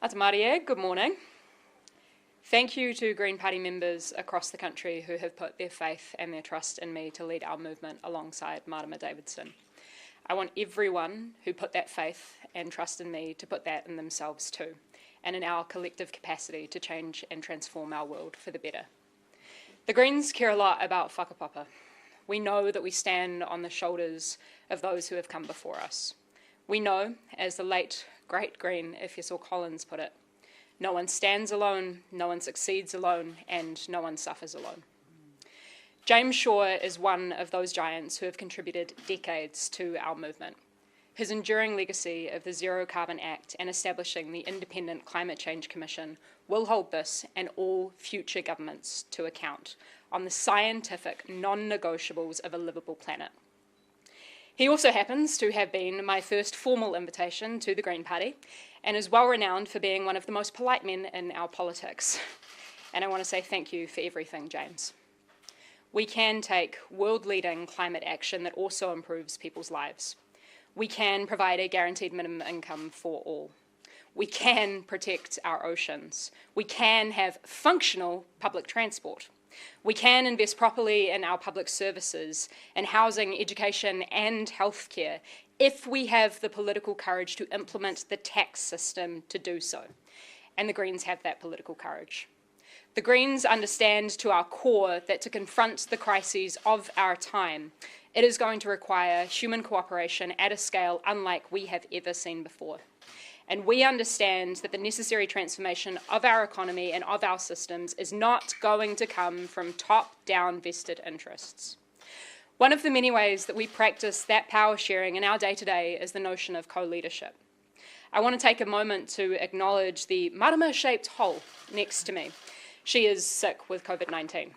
Ata Marie, good morning. Thank you to Green Party members across the country who have put their faith and their trust in me to lead our movement alongside Marama Davidson. I want everyone who put that faith and trust in me to put that in themselves too, and in our collective capacity to change and transform our world for the better. The Greens care a lot about whakapapa. We know that we stand on the shoulders of those who have come before us. We know, as the late, great Green Ifesal Collins put it, no one stands alone, no one succeeds alone, and no one suffers alone. James Shaw is one of those giants who have contributed decades to our movement. His enduring legacy of the Zero Carbon Act and establishing the Independent Climate Change Commission will hold this and all future governments to account on the scientific non-negotiables of a livable planet. He also happens to have been my first formal invitation to the Green Party and is well renowned for being one of the most polite men in our politics. And I want to say thank you for everything, James. We can take world-leading climate action that also improves people's lives. We can provide a guaranteed minimum income for all. We can protect our oceans. We can have functional public transport. We can invest properly in our public services, in housing, education, and healthcare, if we have the political courage to implement the tax system to do so. And the Greens have that political courage. The Greens understand to our core that to confront the crises of our time, it is going to require human cooperation at a scale unlike we have ever seen before. And we understand that the necessary transformation of our economy and of our systems is not going to come from top-down vested interests. One of the many ways that we practice that power sharing in our day-to-day is the notion of co-leadership. I want to take a moment to acknowledge the marama-shaped hole next to me. She is sick with COVID-19.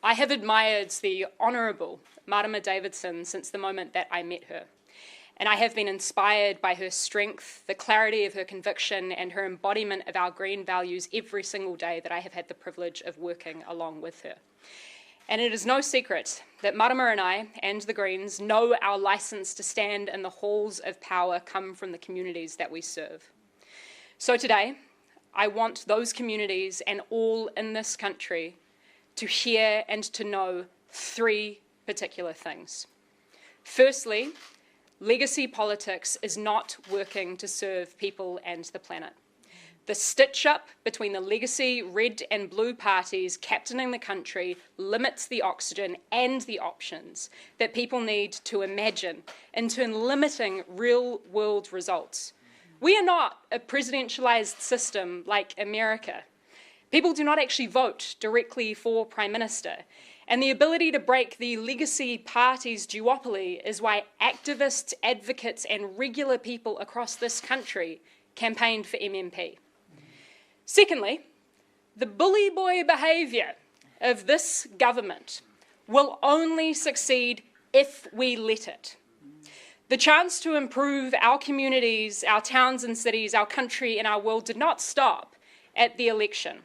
I have admired the Honourable Marama Davidson since the moment that I met her. And I have been inspired by her strength, the clarity of her conviction, and her embodiment of our green values every single day that I have had the privilege of working along with her. And it is no secret that Marama and I and the Greens know our licence to stand in the halls of power come from the communities that we serve. So today, I want those communities and all in this country to hear and to know three particular things. Firstly, legacy politics is not working to serve people and the planet. The stitch-up between the legacy red and blue parties captaining the country limits the oxygen and the options that people need to imagine, in turn limiting real-world results. We are not a presidentialized system like America. People do not actually vote directly for Prime Minister. And the ability to break the legacy party's duopoly is why activists, advocates, and regular people across this country campaigned for MMP. Secondly, the bully boy behaviour of this government will only succeed if we let it. The chance to improve our communities, our towns and cities, our country, and our world did not stop at the election.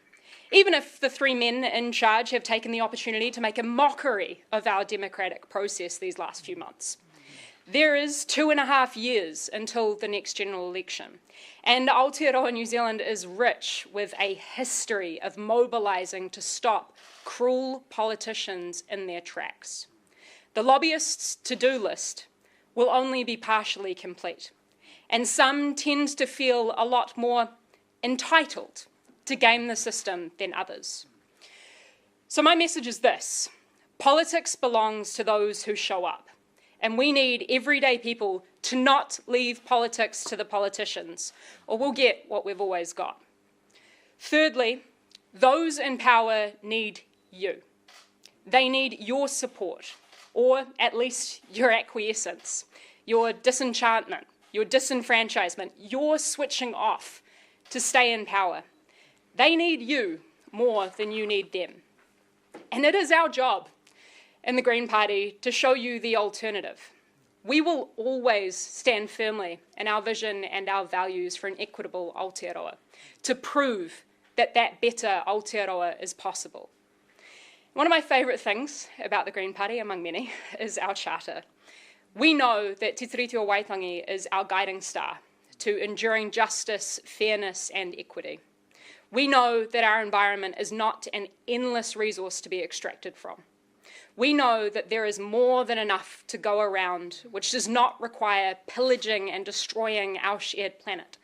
Even if the three men in charge have taken the opportunity to make a mockery of our democratic process these last few months. There is 2.5 years until the next general election, and Aotearoa New Zealand is rich with a history of mobilising to stop cruel politicians in their tracks. The lobbyists' to-do list will only be partially complete, and some tend to feel a lot more entitled to game the system than others. So my message is this: politics belongs to those who show up, and we need everyday people to not leave politics to the politicians, or we'll get what we've always got. Thirdly, those in power need you. They need your support, or at least your acquiescence, your disenchantment, your disenfranchisement, your switching off to stay in power. They need you more than you need them. And it is our job in the Green Party to show you the alternative. We will always stand firmly in our vision and our values for an equitable Aotearoa, to prove that that better Aotearoa is possible. One of my favourite things about the Green Party, among many, is our charter. We know that Te Tiriti o Waitangi is our guiding star to enduring justice, fairness, and equity. We know that our environment is not an endless resource to be extracted from. We know that there is more than enough to go around, which does not require pillaging and destroying our shared planet.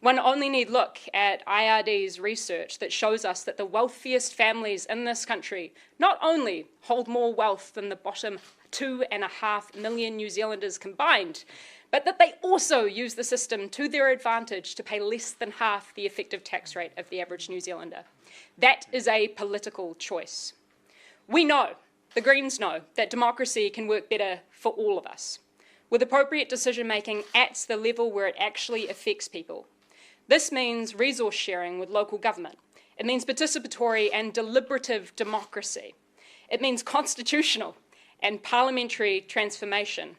One only need look at IRD's research that shows us that the wealthiest families in this country not only hold more wealth than the bottom 2.5 million New Zealanders combined, but that they also use the system to their advantage to pay less than half the effective tax rate of the average New Zealander. That is a political choice. We know, the Greens know, that democracy can work better for all of us, with appropriate decision-making at the level where it actually affects people. This means resource sharing with local government. It means participatory and deliberative democracy. It means constitutional and parliamentary transformation.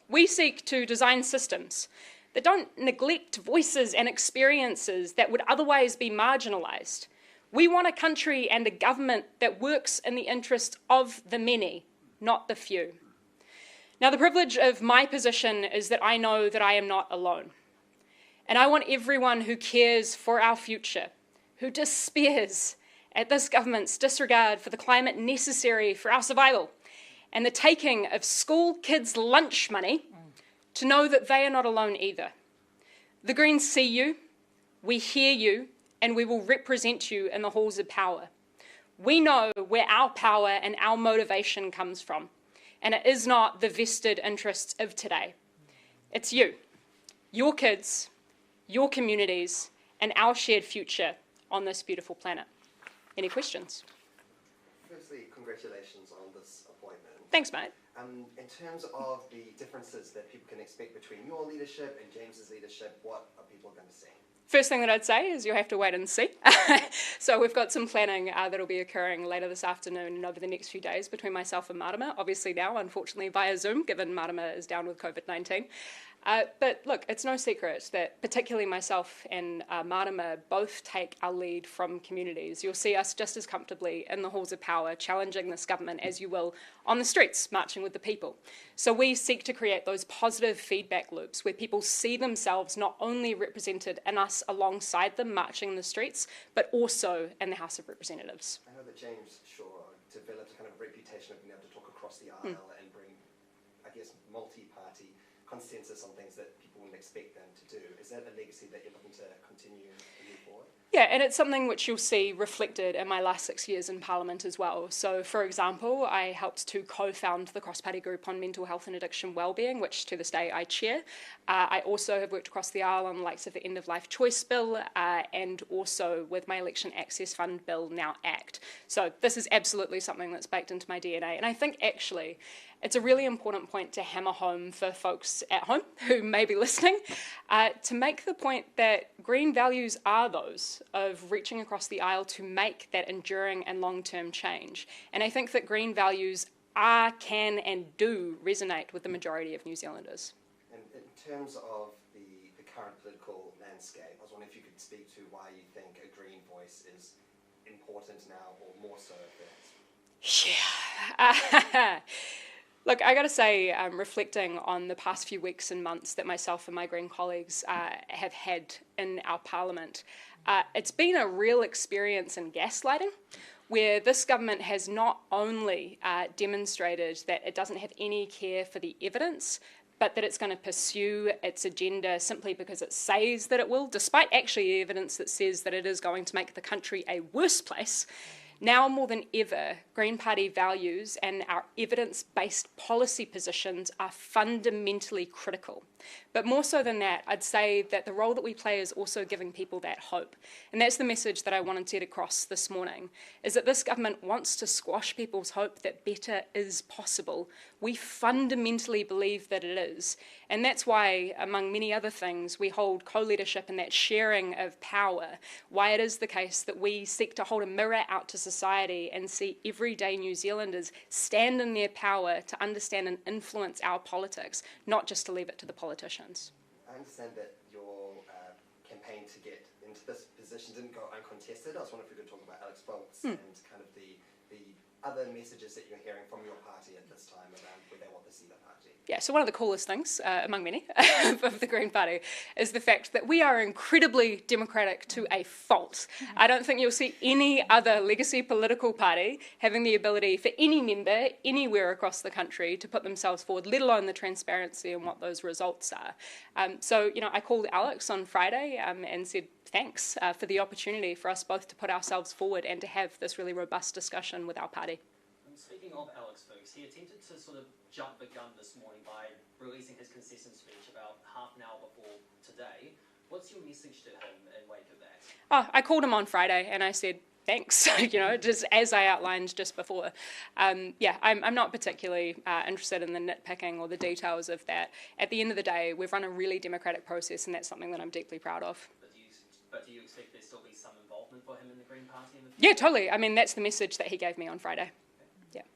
We seek to design systems that don't neglect voices and experiences that would otherwise be marginalised. We want a country and a government that works in the interest of the many, not the few. Now, the privilege of my position is that I know that I am not alone. And I want everyone who cares for our future, who despairs at this government's disregard for the climate necessary for our survival and the taking of school kids' lunch money, to know that they are not alone either. The Greens see you, we hear you, and we will represent you in the halls of power. We know where our power and our motivation comes from, and it is not the vested interests of today. It's you, your kids, your communities, and our shared future on this beautiful planet. Any questions? Firstly, congratulations on this appointment. Thanks, mate. In terms of the differences that people can expect between your leadership and James's leadership, what are people going to see? First thing that I'd say is you'll have to wait and see. So we've got some planning that'll be occurring later this afternoon and over the next few days between myself and Marama, obviously now, unfortunately, via Zoom, given Marama is down with COVID-19. But look, it's no secret that particularly myself and Marama both take our lead from communities. You'll see us just as comfortably in the halls of power, challenging this government as you will on the streets, marching with the people. So we seek to create those positive feedback loops where people see themselves not only represented in us alongside them marching in the streets, but also in the House of Representatives. I know that James Shaw developed a kind of reputation of being able to talk across the aisle and bring, I guess, multi-party consensus on things that people wouldn't expect them to do. Is that a legacy that you're looking to continue and move forward? Yeah, and it's something which you'll see reflected in my last 6 years in Parliament as well. So, for example, I helped to co-found the cross-party group on mental health and addiction wellbeing, which to this day I chair. I also have worked across the aisle on the likes of the End of Life Choice Bill and also with my Election Access Fund Bill, now ACT. So this is absolutely something that's baked into my DNA. And I think actually it's a really important point to hammer home for folks at home who may be listening, to make the point that green values are those of reaching across the aisle to make that enduring and long-term change. And I think that green values are, can and do resonate with the majority of New Zealanders. And in terms of the current political landscape, I was wondering if you could speak to why you think a green voice is important now or more so perhaps. Yeah. Look, I got to say, reflecting on the past few weeks and months that myself and my Green colleagues have had in our Parliament, it's been a real experience in gaslighting, where this government has not only demonstrated that it doesn't have any care for the evidence, but that it's going to pursue its agenda simply because it says that it will, despite actually evidence that says that it is going to make the country a worse place. Now more than ever, Green Party values and our evidence-based policy positions are fundamentally critical. But more so than that, I'd say that the role that we play is also giving people that hope. And that's the message that I wanted to get across this morning, is that this government wants to squash people's hope that better is possible. We fundamentally believe that it is. And that's why, among many other things, we hold co-leadership and that sharing of power, why it is the case that we seek to hold a mirror out to society and see everyday New Zealanders stand in their power to understand and influence our politics, not just to leave it to the politicians. I understand that your campaign to get into this position didn't go uncontested. I was wondering if we could talk about Alex Boltz and kind of the other messages that you're hearing from your party at this time around where they want to see the party? Yeah, so one of the coolest things, among many, of the Green Party is the fact that we are incredibly democratic to a fault. I don't think you'll see any other legacy political party having the ability for any member anywhere across the country to put themselves forward, let alone the transparency and what those results are. So, I called Alex on Friday and said, thanks for the opportunity for us both to put ourselves forward and to have this really robust discussion with our party. Speaking of Alex Fuchs, he attempted to sort of jump the gun this morning by releasing his concession speech about half an hour before today. What's your message to him in wake of that? Oh, I called him on Friday and I said, thanks, just as I outlined just before. I'm not particularly interested in the nitpicking or the details of that. At the end of the day, we've run a really democratic process, and that's something that I'm deeply proud of. But do you expect there still be some involvement for him in the Green Party in the future? Yeah, totally. I mean, that's the message that he gave me on Friday. Yeah.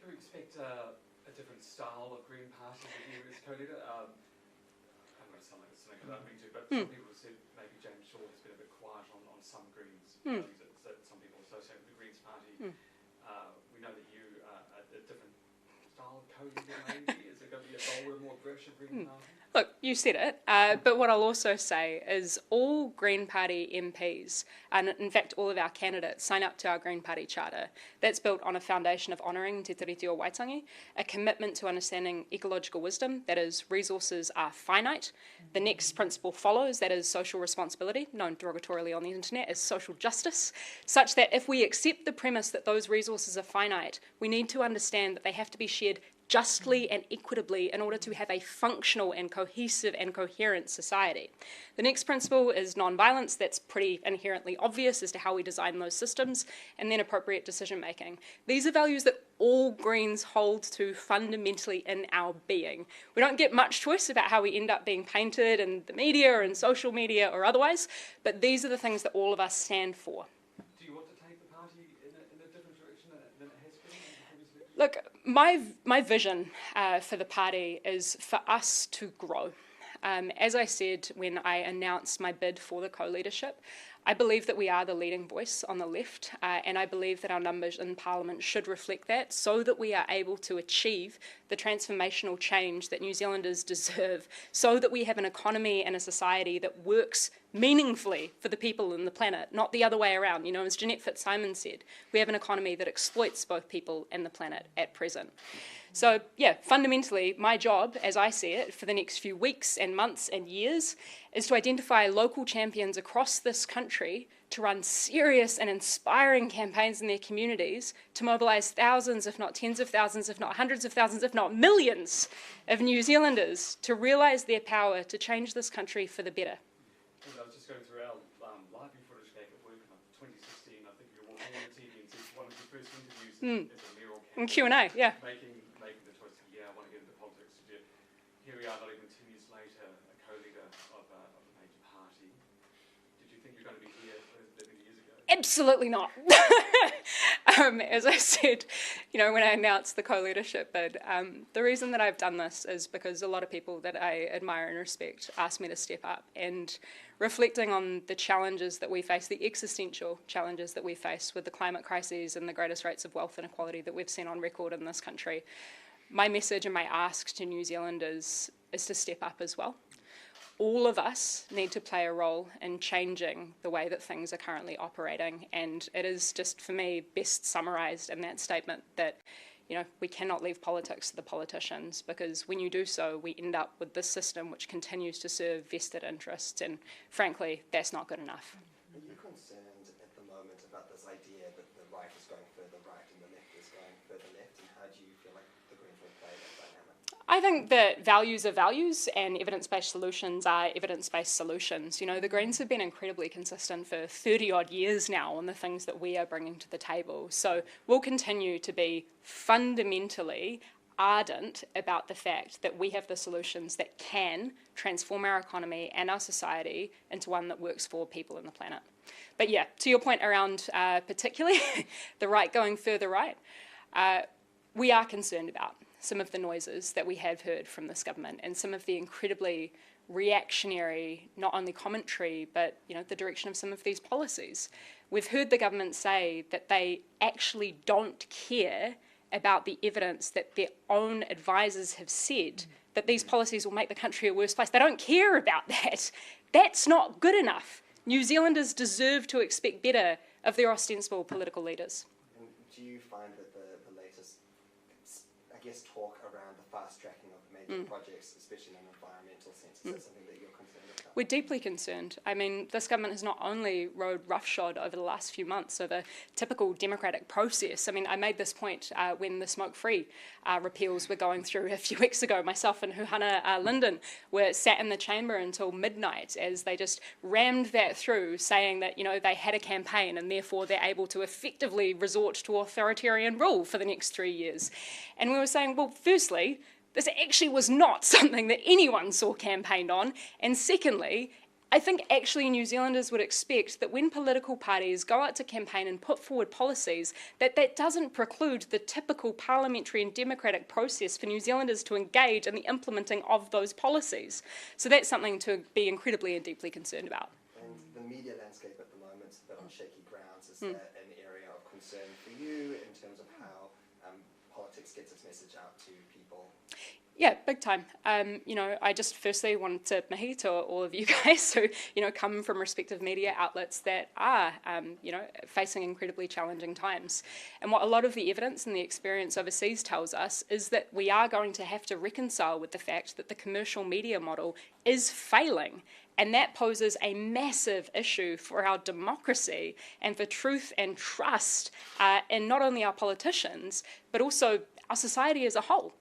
Can we expect a different style of Green Party with you as co-leader? I'm going to sound like a cynic, I don't mean to, but some people have said maybe James Shaw has been a bit quiet on some Greens values that some people associate with the Greens Party. We know that you are a different style of co-leader maybe. Is it going to be a bolder, more aggressive Green Party? Look, you said it, but what I'll also say is all Green Party MPs, and in fact all of our candidates, sign up to our Green Party Charter. That's built on a foundation of honouring Te Tiriti o Waitangi, a commitment to understanding ecological wisdom, that is, resources are finite. The next principle follows, that is social responsibility, known derogatorily on the internet as social justice, such that if we accept the premise that those resources are finite, we need to understand that they have to be shared justly and equitably in order to have a functional and cohesive and coherent society. The next principle is non-violence. That's pretty inherently obvious as to how we design those systems, and then appropriate decision making. These are values that all Greens hold to fundamentally in our being. We don't get much choice about how we end up being painted in the media or in social media or otherwise, but these are the things that all of us stand for. Do you want to take the party in a different direction than it has been? Look, my vision for the party is for us to grow. As I said when I announced my bid for the co-leadership, I believe that we are the leading voice on the left, and I believe that our numbers in Parliament should reflect that so that we are able to achieve the transformational change that New Zealanders deserve, so that we have an economy and a society that works meaningfully for the people and the planet, not the other way around. As Jeanette Fitzsimons said, we have an economy that exploits both people and the planet at present. So, fundamentally, my job, as I see it, for the next few weeks and months and years, is to identify local champions across this country to run serious and inspiring campaigns in their communities to mobilise thousands, if not tens of thousands, if not hundreds of thousands, if not millions of New Zealanders to realise their power to change this country for the better. I was just going through our library footage back at work in 2016. I think you were walking on the TV and said one of your first interviews as a mayoral candidate. In Q&A, yeah. Making the choice, I want to get into politics. Here we are, not even 10 years later, a co-leader of a major party. Did you think you were going to be here 11 years ago? Absolutely not. As I said, when I announced the co-leadership bid, the reason that I've done this is because a lot of people that I admire and respect asked me to step up, and reflecting on the challenges that we face, the existential challenges that we face with the climate crises and the greatest rates of wealth inequality that we've seen on record in this country, my message and my ask to New Zealanders is to step up as well. All of us need to play a role in changing the way that things are currently operating, and it is just, for me, best summarised in that statement that we cannot leave politics to the politicians, because when you do so, we end up with this system which continues to serve vested interests, and frankly, that's not good enough. Are you concerned at the moment about this idea that the right is going further right and the left is going further left, and how do you feel like the Greens will play that dynamic? I think that values are values and evidence-based solutions are evidence-based solutions. The Greens have been incredibly consistent for 30-odd years now on the things that we are bringing to the table. So we'll continue to be fundamentally ardent about the fact that we have the solutions that can transform our economy and our society into one that works for people and the planet. But to your point around particularly the right going further right, we are concerned about some of the noises that we have heard from this government and some of the incredibly reactionary, not only commentary, but the direction of some of these policies. We've heard the government say that they actually don't care about the evidence that their own advisors have said that these policies will make the country a worse place. They don't care about that. That's not good enough. New Zealanders deserve to expect better of their ostensible political leaders. And do you find that the latest, I guess, talk around the fast tracking of major projects, especially in an environmental sense, is that something that you're concerned about? We're deeply concerned. I mean, this government has not only rode roughshod over the last few months over typical democratic process. I mean, I made this point when the smoke-free repeals were going through a few weeks ago. Myself and Huhana Linden were sat in the chamber until midnight as they just rammed that through, saying that, they had a campaign and therefore they're able to effectively resort to authoritarian rule for the next 3 years. And we were saying, well, firstly, this actually was not something that anyone saw campaigned on. And secondly, I think actually New Zealanders would expect that when political parties go out to campaign and put forward policies, that doesn't preclude the typical parliamentary and democratic process for New Zealanders to engage in the implementing of those policies. So that's something to be incredibly and deeply concerned about. And the media landscape at the moment is a bit on shaky grounds. Is that an area of concern for you in terms of how politics gets its message out to people? Yeah, big time. I just firstly wanted to mahi to all of you guys who, come from respective media outlets that are, facing incredibly challenging times. And what a lot of the evidence and the experience overseas tells us is that we are going to have to reconcile with the fact that the commercial media model is failing. And that poses a massive issue for our democracy and for truth and trust in not only our politicians, but also our society as a whole.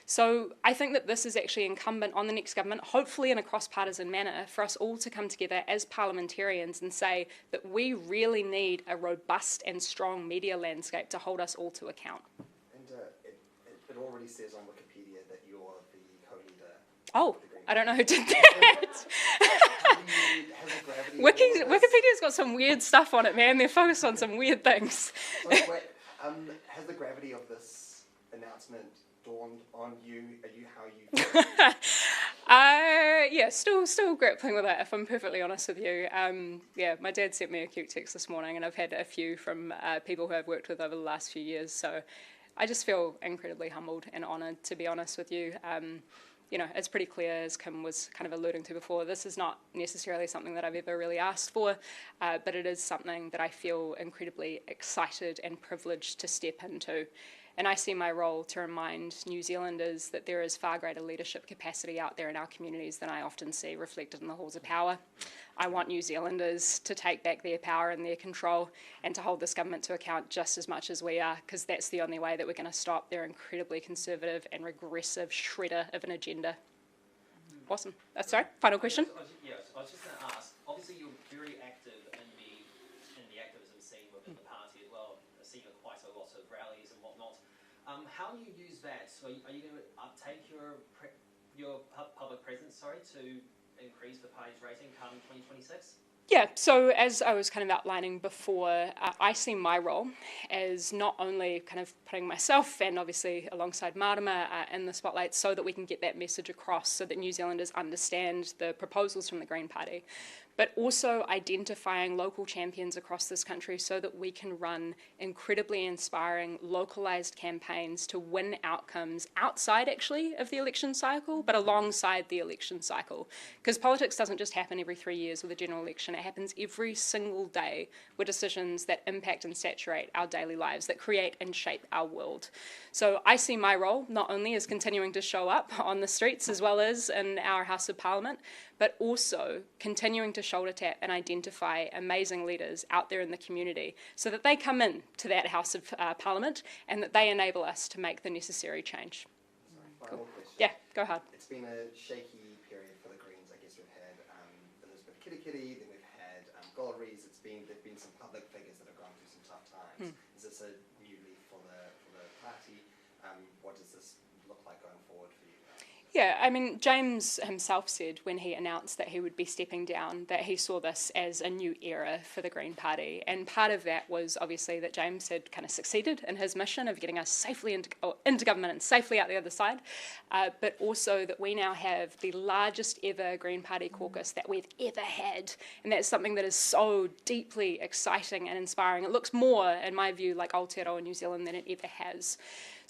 So I think that this is actually incumbent on the next government, hopefully in a cross-partisan manner, for us all to come together as parliamentarians and say that we really need a robust and strong media landscape to hold us all to account. And it already says on Wikipedia that you're the co-leader. Oh, I don't know who did that. Wikipedia's got some weird stuff on it, man. They're focused on some weird things. Has the gravity of this announcement dawned on you? Are you how you feel? Yeah, still grappling with that, if I'm perfectly honest with you. My dad sent me a cute text this morning, and I've had a few from people who I've worked with over the last few years, so I just feel incredibly humbled and honoured, to be honest with you. It's pretty clear, as Kim was kind of alluding to before, this is not necessarily something that I've ever really asked for, but it is something that I feel incredibly excited and privileged to step into. And I see my role to remind New Zealanders that there is far greater leadership capacity out there in our communities than I often see reflected in the halls of power. I want New Zealanders to take back their power and their control and to hold this government to account just as much as we are, because that's the only way that we're going to stop their incredibly conservative and regressive shredder of an agenda. Awesome. Sorry, final question? I was just going to ask, obviously you're very active in the activism scene within the party as well, seeing quite a lot of rallies and whatnot. How do you use that? So are you going to uptake your public presence, to increase the party's rating come 2026? Yeah, so as I was kind of outlining before, I see my role as not only kind of putting myself and obviously alongside Marama in the spotlight so that we can get that message across so that New Zealanders understand the proposals from the Green Party, but also identifying local champions across this country so that we can run incredibly inspiring localised campaigns to win outcomes outside actually of the election cycle, but alongside the election cycle. Because politics doesn't just happen every 3 years with a general election, it happens every single day with decisions that impact and saturate our daily lives, that create and shape our world. So I see my role not only as continuing to show up on the streets as well as in our House of Parliament, but also continuing to shoulder tap and identify amazing leaders out there in the community so that they come in to that House of Parliament and that they enable us to make the necessary change. Final question. Yeah, go hard. It's been a shaky period for the Greens. I guess we've had Elizabeth Kitty, then we've had Golleries. There've been some public figures that have gone through some tough times. Is this a new leaf for the party? What does this look like going forward for you guys? Yeah, I mean, James himself said when he announced that he would be stepping down that he saw this as a new era for the Green Party. And part of that was obviously that James had kind of succeeded in his mission of getting us safely into government and safely out the other side, but also that we now have the largest ever Green Party caucus that we've ever had. And that's something that is so deeply exciting and inspiring. It looks more, in my view, like Aotearoa New Zealand than it ever has.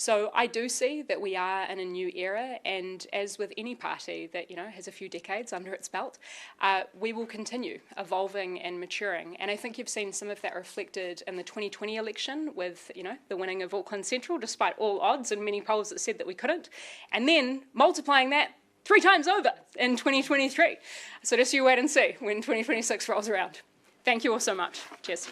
So I do see that we are in a new era, and as with any party that, you know, has a few decades under its belt, we will continue evolving and maturing. And I think you've seen some of that reflected in the 2020 election with, you know, the winning of Auckland Central, despite all odds and many polls that said that we couldn't, and then multiplying that 3 times over in 2023. So just you wait and see when 2026 rolls around. Thank you all so much. Cheers.